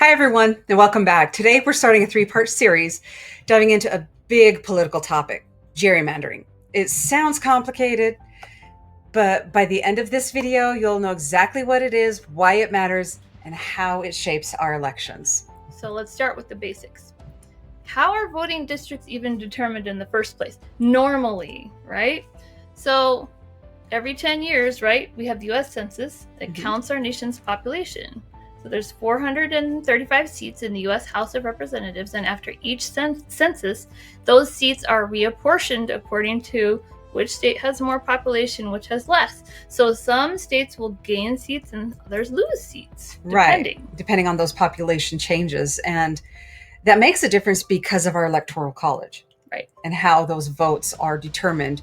Hi, everyone, and welcome back. Today, we're starting a three-part series diving into a big political topic, gerrymandering. It sounds complicated, but by the end of this video, you'll know exactly what it is, why it matters, and how it shapes our elections. So let's start with the basics. How are voting districts even determined in the first place? Normally, right? So every 10 years, right, we have the US Census that counts our nation's population. So there's 435 seats in the US House of Representatives, and after each census, those seats are reapportioned according to which state has more population, which has less. So some states will gain seats and others lose seats, depending on those population changes. And that makes a difference because of our electoral college, right, and how those votes are determined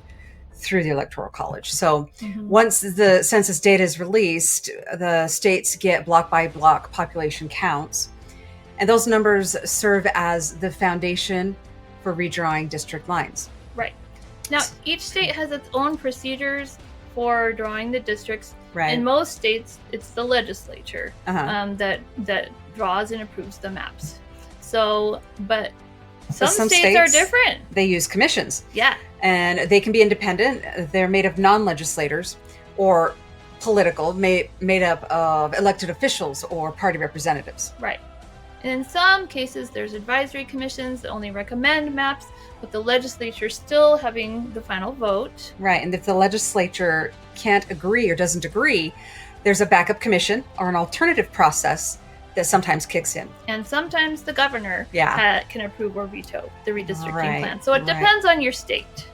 through the electoral college. So once the census data is released, the states get block by block population counts, and those numbers serve as the foundation for redrawing district lines. Right. Now, each state has its own procedures for drawing the districts. Right. In most states, it's the legislature that draws and approves the maps. So, but some states are different. They use commissions. Yeah. And they can be independent. They're made of non-legislators or political, made up of elected officials or party representatives. Right. And in some cases, there's advisory commissions that only recommend maps, but the legislature still having the final vote. Right. And if the legislature can't agree or doesn't agree, there's a backup commission or an alternative process that sometimes kicks in. And sometimes the governor can approve or veto the redistricting plan. So it depends on your state.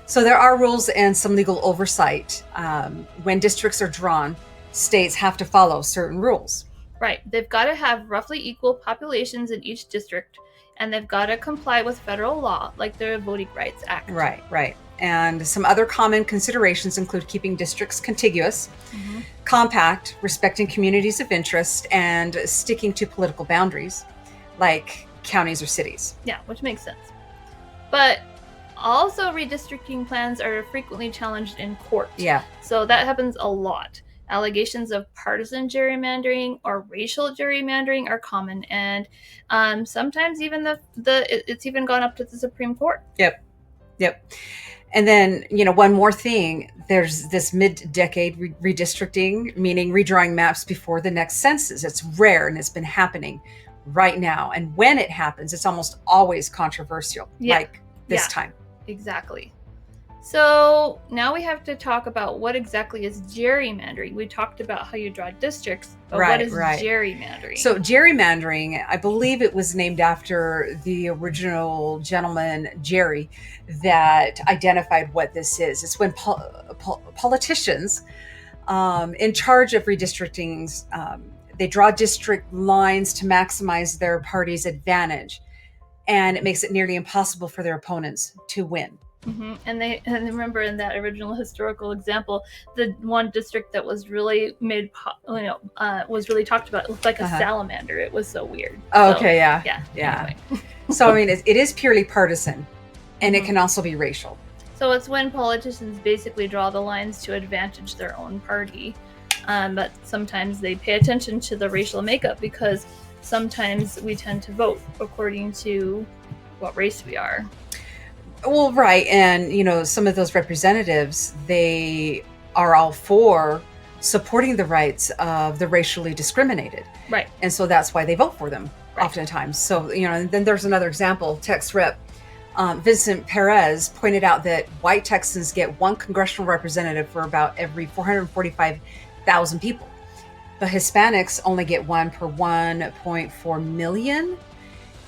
So there are rules and some legal oversight. When districts are drawn, states have to follow certain rules. Right. They've got to have roughly equal populations in each district, and they've got to comply with federal law, like the Voting Rights Act. Right. And some other common considerations include keeping districts contiguous, compact, respecting communities of interest, and sticking to political boundaries, like counties or cities. Yeah, which makes sense. But also, redistricting plans are frequently challenged in court. Yeah. So that happens a lot. Allegations of partisan gerrymandering or racial gerrymandering are common, and sometimes even it's even gone up to the Supreme Court. Yep. And then, one more thing, there's this mid-decade redistricting, meaning redrawing maps before the next census. It's rare, and it's been happening right now. And when it happens, it's almost always controversial, like this time. Exactly. So now we have to talk about what exactly is gerrymandering. We talked about how you draw districts, but what is gerrymandering? So gerrymandering, I believe it was named after the original gentleman, Gerry, that identified what this is. It's when politicians in charge of redistricting, they draw district lines to maximize their party's advantage, and it makes it nearly impossible for their opponents to win. And remember, in that original historical example, the one district that was really was really talked about. It looked like a salamander. It was so weird. Oh, okay, yeah. Anyway. So I mean, it is purely partisan, and it can also be racial. So it's when politicians basically draw the lines to advantage their own party, but sometimes they pay attention to the racial makeup, because sometimes we tend to vote according to what race we are. Well, right. And, some of those representatives, they are all for supporting the rights of the racially discriminated. Right. And so that's why they vote for them oftentimes. So, and then there's another example. Tex Rep. Vincent Perez pointed out that white Texans get one congressional representative for about every 445,000 people. But Hispanics only get one per 1.4 million.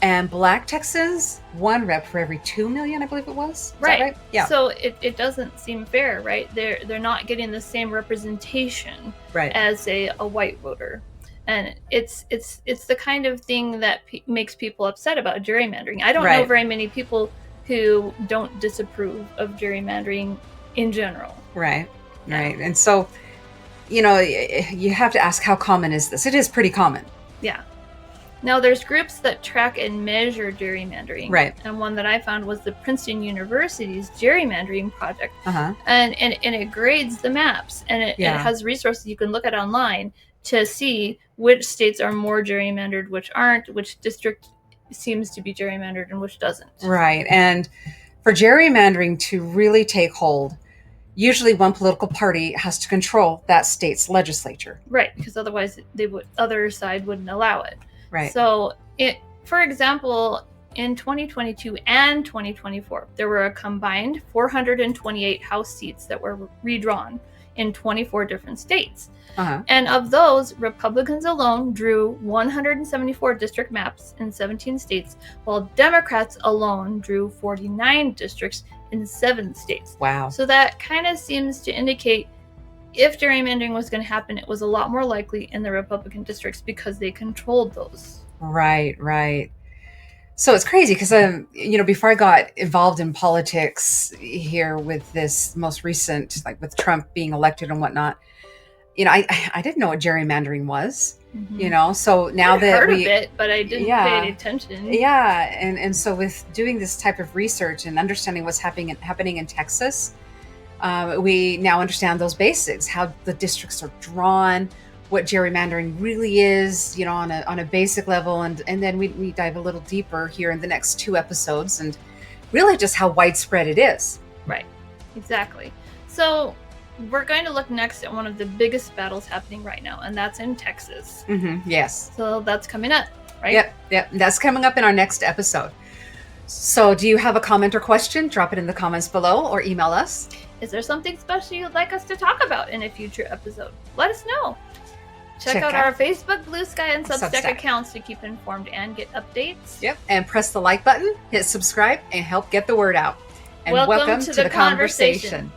And Black Texans, one rep for every 2 million, I believe it was. Is that right? Yeah. So it doesn't seem fair, right? They're not getting the same representation as a white voter, and it's the kind of thing that makes people upset about gerrymandering. I don't know very many people who don't disapprove of gerrymandering in general. Right. And so, you have to ask, how common is this? It is pretty common. Yeah. Now, there's groups that track and measure gerrymandering. Right. And one that I found was the Princeton University's Gerrymandering Project. Uh-huh. And it grades the maps, and it has resources you can look at online to see which states are more gerrymandered, which aren't, which district seems to be gerrymandered and which doesn't. Right. And for gerrymandering to really take hold, usually one political party has to control that state's legislature. Right, because otherwise other side wouldn't allow it. Right. So, for example, in 2022 and 2024, there were a combined 428 House seats that were redrawn in 24 different states. Uh-huh. And of those, Republicans alone drew 174 district maps in 17 states, while Democrats alone drew 49 districts in 7 states. Wow. So that kind of seems to indicate if gerrymandering was going to happen, it was a lot more likely in the Republican districts because they controlled those. Right, right. So it's crazy because, before I got involved in politics here with this most recent, like with Trump being elected and whatnot, I didn't know what gerrymandering was, so now I'd that heard of it, but I didn't pay any attention. Yeah. And so with doing this type of research and understanding what's happening in Texas, we now understand those basics, how the districts are drawn, what gerrymandering really is, on a basic level. And then we dive a little deeper here in the next 2 episodes and really just how widespread it is. Right. Exactly. So we're going to look next at one of the biggest battles happening right now, and that's in Texas. Mm-hmm. Yes. So that's coming up, right? Yep. That's coming up in our next episode. So do you have a comment or question? Drop it in the comments below or email us. Is there something special you'd like us to talk about in a future episode? Let us know. Check out our Facebook, Blue Sky, and Substack accounts to keep informed and get updates. Yep. And press the like button, hit subscribe, and help get the word out. And welcome to the conversation.